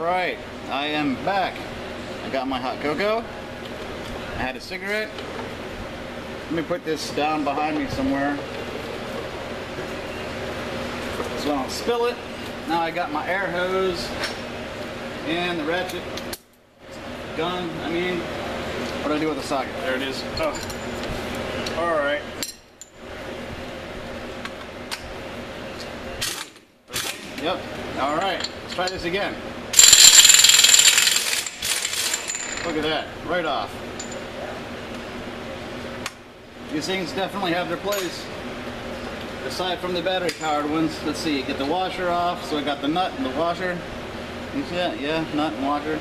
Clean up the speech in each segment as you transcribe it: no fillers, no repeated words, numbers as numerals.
Alright, I am back. I got my hot cocoa. I had a cigarette. Let me put this down behind me somewhere so I don't spill it. Now I got my air hose and the ratchet gun. What do I do with the socket? There it is. Oh. Alright. Yep. Alright. Let's try this again. Look at that. Right off. These things definitely have their place. Aside from the battery powered ones. Let's see. Get the washer off. So I got the nut and the washer. You see that? Yeah. Nut and washer.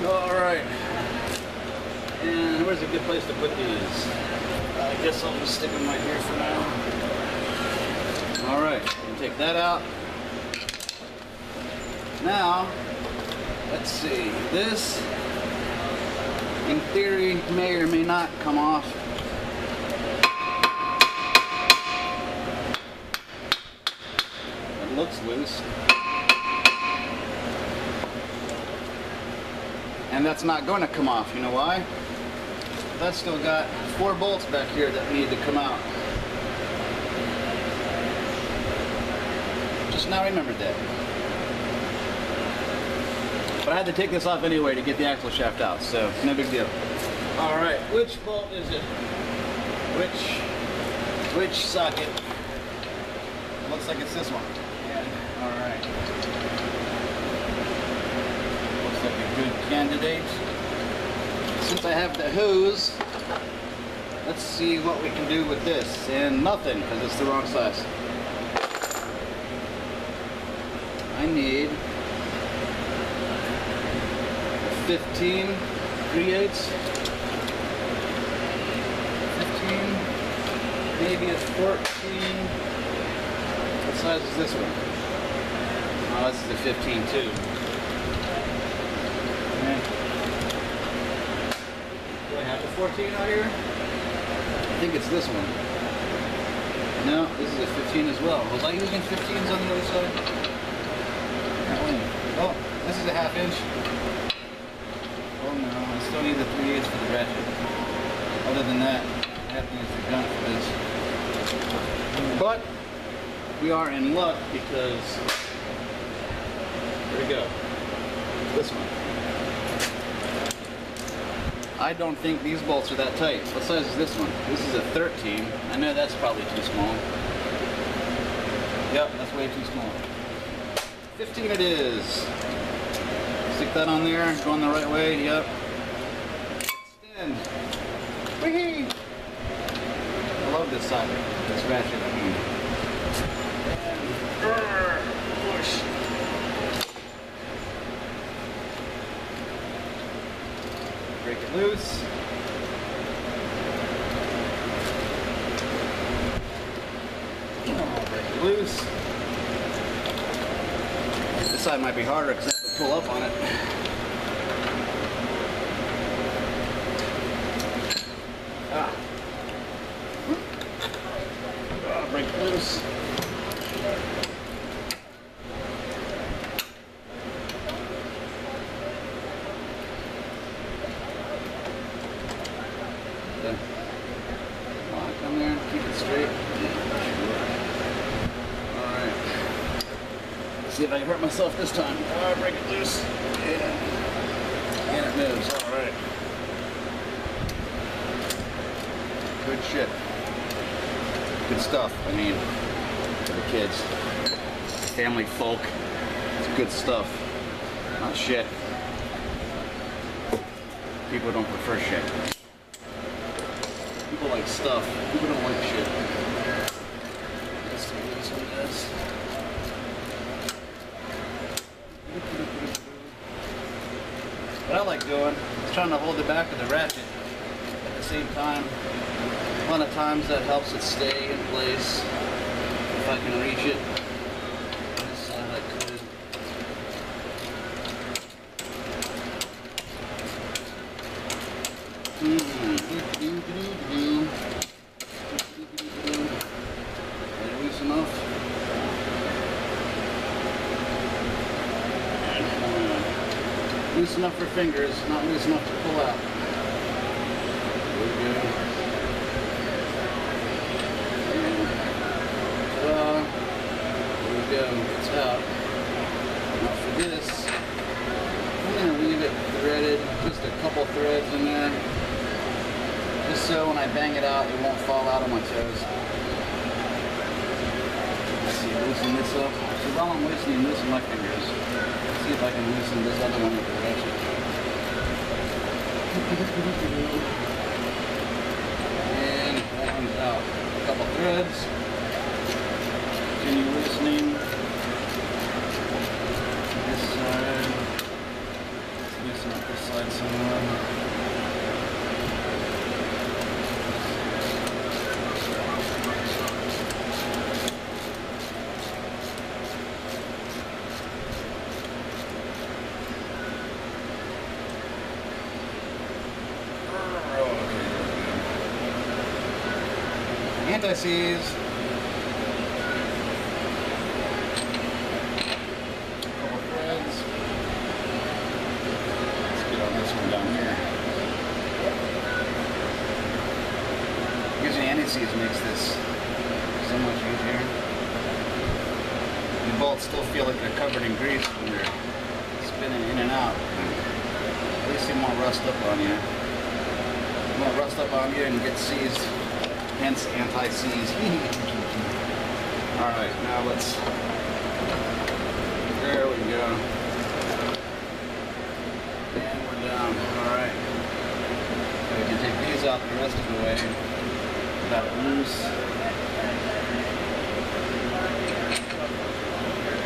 Alright. And where's a good place to put these? I guess I'll just stick them right here for now. Alright, take that out. Now, let's see. This, in theory, may or may not come off. It looks loose. And that's not going to come off. You know why? That's still got 4 bolts back here that need to come out. Just now remembered that. But I had to take this off anyway to get the axle shaft out, so no big deal. Alright, which bolt is it? Which socket? Looks like it's this one. Yeah. Alright. Looks like a good candidate. Since I have the hose, let's see what we can do with this. And nothing, because it's the wrong size. I need 15 3/8, 15, maybe a 14. What size is this one? Oh, this is a 15 too. Okay. Do I have a 14 out here? I think it's this one. No, this is a 15 as well. Was I using 15s on the other side? Oh, this is a 1/2 inch. Oh no, I still need the 3/8 for the ratchet. Other than that, I have to use the gun for this. But we are in luck because here we go. This one. I don't think these bolts are that tight. What size is this one? This is a 13. I know that's probably too small. Yep, that's way too small. 15 it is. Stick that on there, going the right way, yep. Extend. Whee! I love this side, this ratchet. And push. Break it loose. Break it loose. This side might be harder because I have to pull up on it. Break it loose. Okay. Come there, keep it straight. See if I can hurt myself this time. Break it loose. And it moves. Alright. Good shit. Good stuff. For the kids. Family folk. It's good stuff. Not shit. People don't prefer shit. People like stuff. People don't like shit. Let's see what this one does. What I like doing is trying to hold the back of the ratchet at the same time. A lot of times that helps it stay in place if I can reach it. This side I could. Loose enough for fingers, not loose enough to pull out. There we go. Ta-da. There we go. It's out. Now for this, I'm going to leave it threaded, just a couple threads in there, just so when I bang it out, it won't fall out on my toes. Let's see, loosen this up. So while I'm loosening this with my fingers, let's see if I can loosen this other one with the ratchet. And that one's out. A couple threads. Continue loosening. This side. Let's loosen up this side somewhere. Anti-seize. Couple threads. Let's get on this one down here. Using anti-seize makes this so much easier. The bolts still feel like they're covered in grease when they're spinning in and out. At least they won't rust up on you. They won't rust up on you and get seized. Hence anti-seize. Alright, now let's, there we go. And we're down. Alright. We can take these out the rest of the way. Got it loose.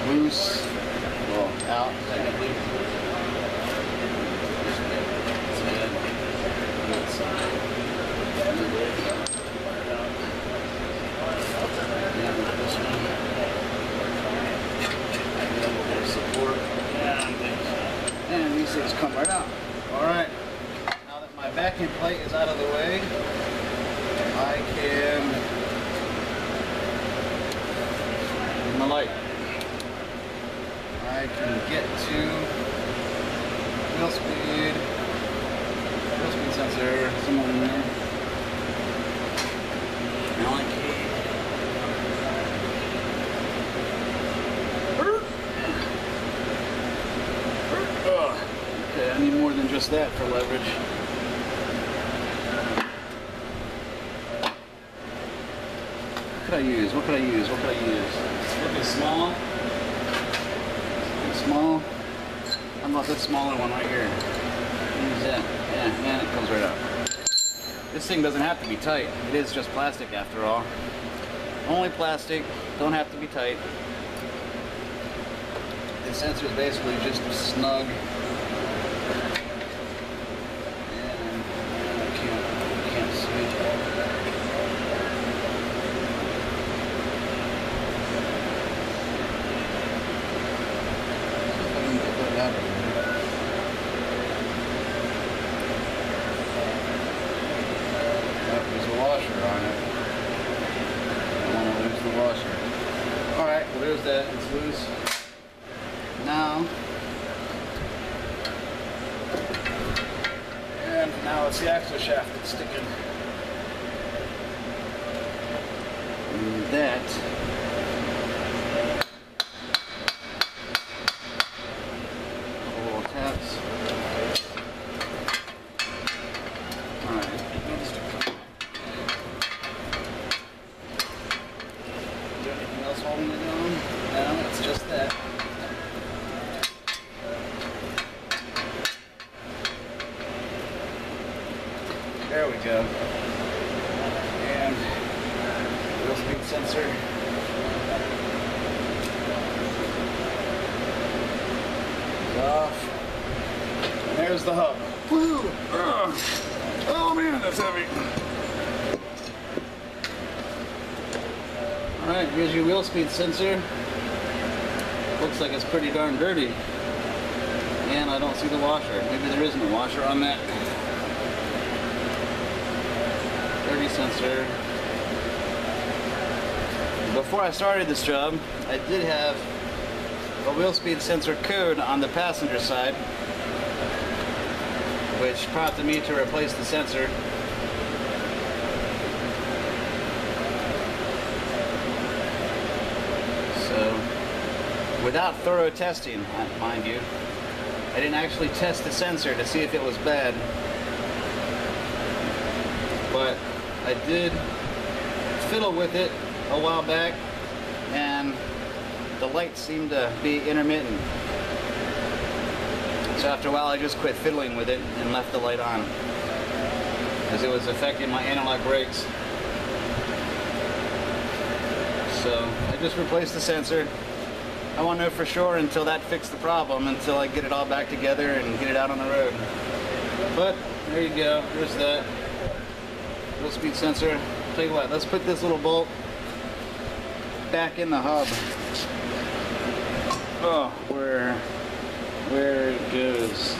Loose. Well, out technically. Good side. Support, and these things come right out. Alright, now that my backing plate is out of the way, I can dim the light. I can get to wheel speed sensor, somewhere in there. Allen key. Okay, I need more than just that for leverage. What could I use? What could I use? What could I use? Looking small. Looking small. How about this smaller one right here? Use that. Yeah, and it comes right out. This thing doesn't have to be tight. It is just plastic after all. Only plastic. Don't have to be tight. The sensor is basically just snug. And I can't see it. I can get that out of here. There's a washer on it. I don't want to lose the washer. Alright, well there's that. It's loose. Now it's the axle shaft that's sticking. And that couple taps. Alright. Is there anything else holding it down? No, it's just that. There we go. And wheel speed sensor. Off. And there's the hub. Woo! Oh man, that's heavy. Alright, here's your wheel speed sensor. Looks like it's pretty darn dirty. And I don't see the washer. Maybe there isn't a washer on that. Dirty sensor. Before I started this job, I did have a wheel speed sensor code on the passenger side. which prompted me to replace the sensor. So, without thorough testing, mind you, I didn't actually test the sensor to see if it was bad, but I did fiddle with it a while back, and the light seemed to be intermittent. So after a while I just quit fiddling with it and left the light on, because it was affecting my analog brakes. So I just replaced the sensor. I won't know for sure until that fixed the problem, until I get it all back together and get it out on the road. But there you go, there's that low speed sensor. Tell you what, let's put this little bolt back in the hub. Oh, where it goes.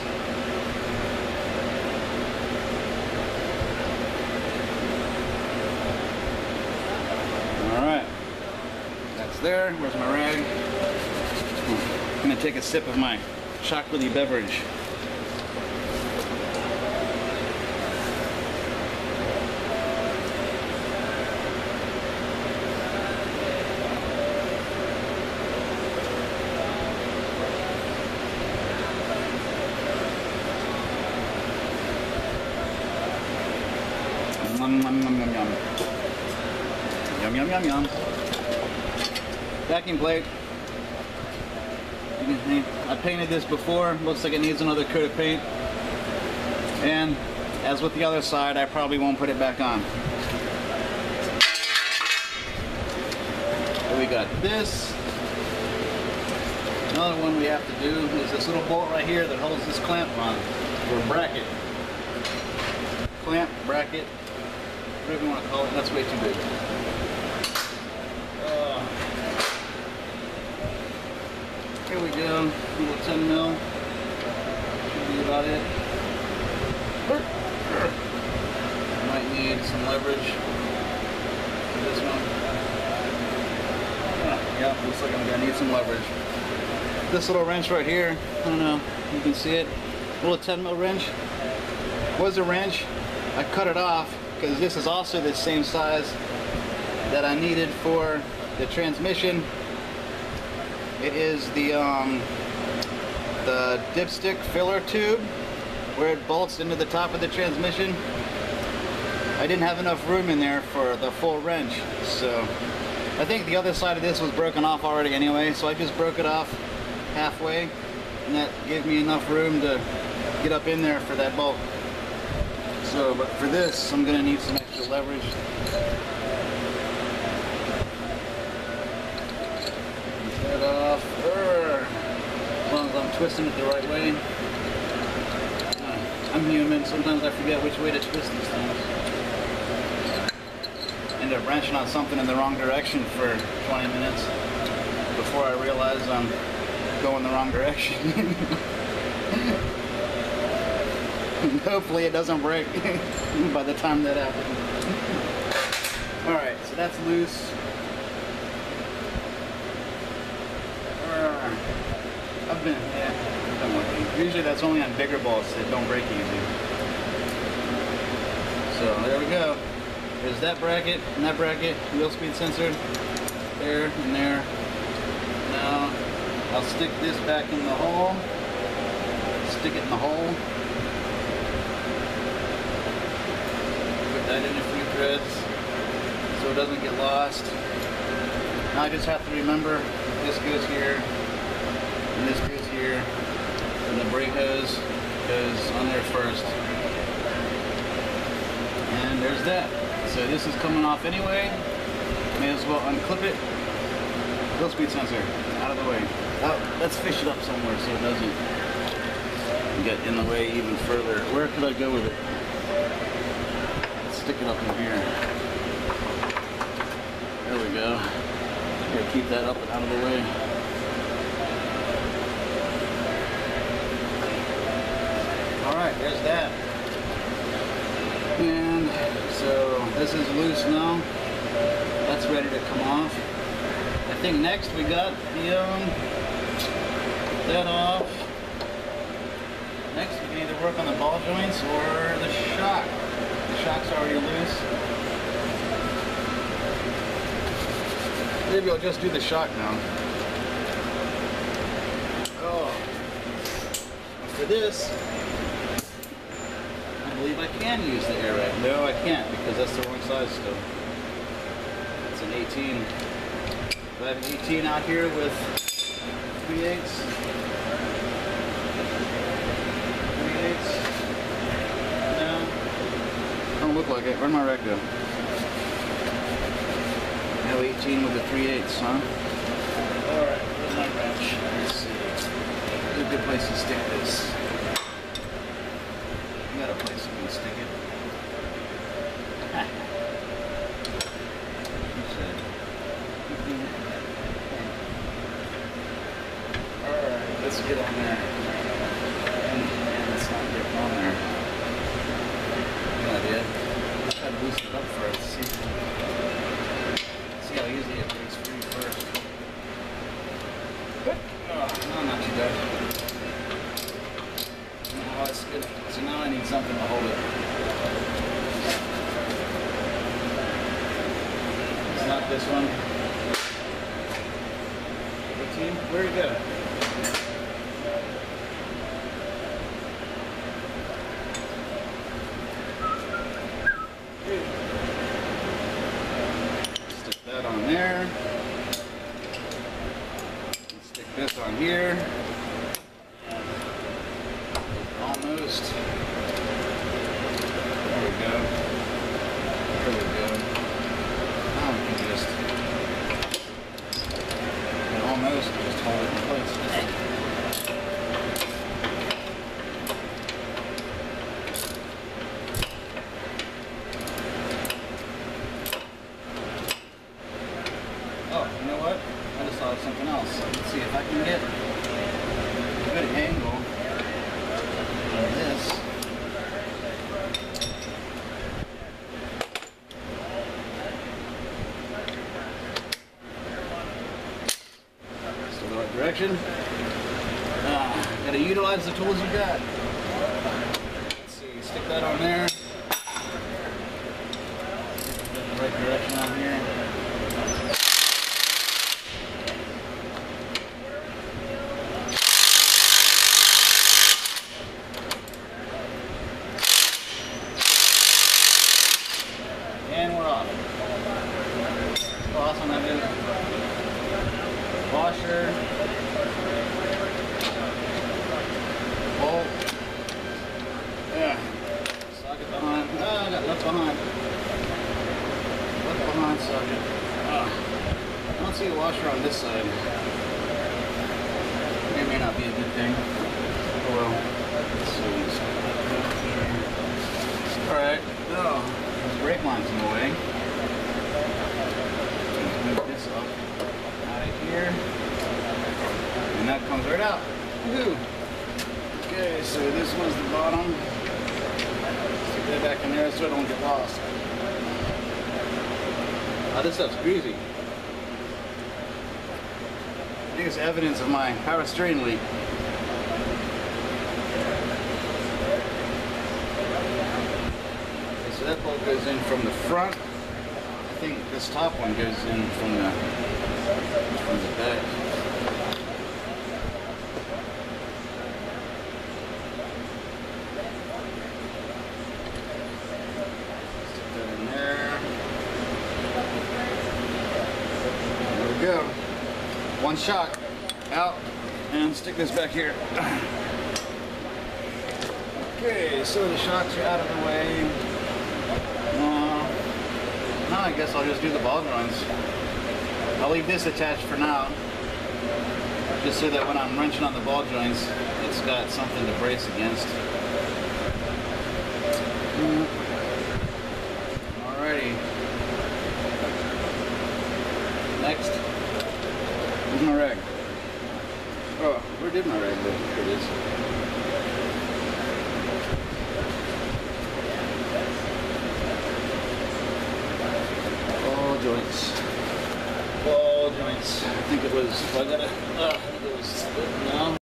Alright, that's there. Where's my rag? I'm gonna take a sip of my chocolatey beverage. Yum, yum, yum, yum, yum. Yum, yum, yum, yum. Backing plate. I painted this before. Looks like it needs another coat of paint. And as with the other side, I probably won't put it back on. So we got this. Another one we have to do is this little bolt right here that holds this clamp on, or bracket. Clamp, bracket, whatever you want to call it. That's way too big. Here we go, little 10 mil. Should be about it. Might need some leverage for this one. Yeah, looks like I'm gonna need some leverage. This little wrench right here, I don't know, you can see it. Little 10 mil wrench. Was a wrench. I cut it off because this is also the same size that I needed for the transmission. It is the dipstick filler tube where it bolts into the top of the transmission. I didn't have enough room in there for the full wrench, so I think the other side of this was broken off already anyway, so I just broke it off halfway, and that gave me enough room to get up in there for that bolt. So, but for this, I'm gonna need some extra leverage. Get off. As long as I'm twisting it the right way. I'm human. Sometimes I forget which way to twist these things. End up wrenching on something in the wrong direction for 20 minutes before I realize I'm going the wrong direction. Hopefully it doesn't break by the time that happens. Alright, so that's loose. I've been lucky. Usually that's only on bigger bolts that don't break easy. So there we go. There's that bracket and that bracket, wheel speed sensor, there and there. Now I'll stick this back in the hole. Stick it in the hole. Put that in a few threads so it doesn't get lost. Now I just have to remember this goes here and this goes here, and the brake hose goes on there first. And there's that. So this is coming off anyway. May as well unclip it. Wheel speed sensor out of the way. Let's fish it up somewhere so it doesn't get in the way even further. Where could I go with it? Let's stick it up in here. There we go. Gotta keep that up and out of the way. Alright, there's that. And so this is loose now. That's ready to come off. I think next we got the that off. Next we can either work on the ball joints or the shock. The shock's already loose. Maybe I'll just do the shock now. Oh. For this, I believe I can use the air rack. No, I can't because that's the wrong size still. It's an 18. I have an 18 out here with 3/8. 3/8. No. Don't look like it. Where'd my rack go? No 18 with the 3/8, huh? Alright, where's my wrench? Let's see. There's a good place to stick this. You got a place you can stick it. Alright, let's get on there. And it's not getting on there. Good idea. Let's try to boost it up first. See how easy it breaks free first. Oh, no, not too bad. Oh, it's good. So now I need something to hold it. It's not this one. 18? Where'd it go? Stick that on there. Stick this on here. Almost. There we go. There we go. Now we can just almost just hold it in place. Oh, you know what? I just thought of something else. Let's see if I can get a good angle on this. Still the right direction. Gotta utilize the tools you got. Let's see, stick that on there. Get the right direction on here. And we're off. Awesome, I did it. Washer. Bolt. Yeah. Socket behind. Oh, I got left behind. Left behind socket. Oh. I don't see a washer on this side. It may not be a good thing. Oh well. Let's see. Alright. Oh. There's brake lines in the way. Let's move this up out of here. And that comes right out. Woohoo! Okay, so this was the bottom. Stick that back in there so I don't get lost. Oh, this stuff's greasy. I think it's evidence of my power steering leak. So that bolt goes in from the front. I think this top one goes in from the back. Stick that in there. There we go. One shock out, and stick this back here. Okay, so the shocks are out of the way. Now I guess I'll just do the ball joints. I'll leave this attached for now, just so that when I'm wrenching on the ball joints, it's got something to brace against. Alrighty. Next, where's my rag? Oh, where did my rag go? Here it is. Ball joints. I think it was, I gotta,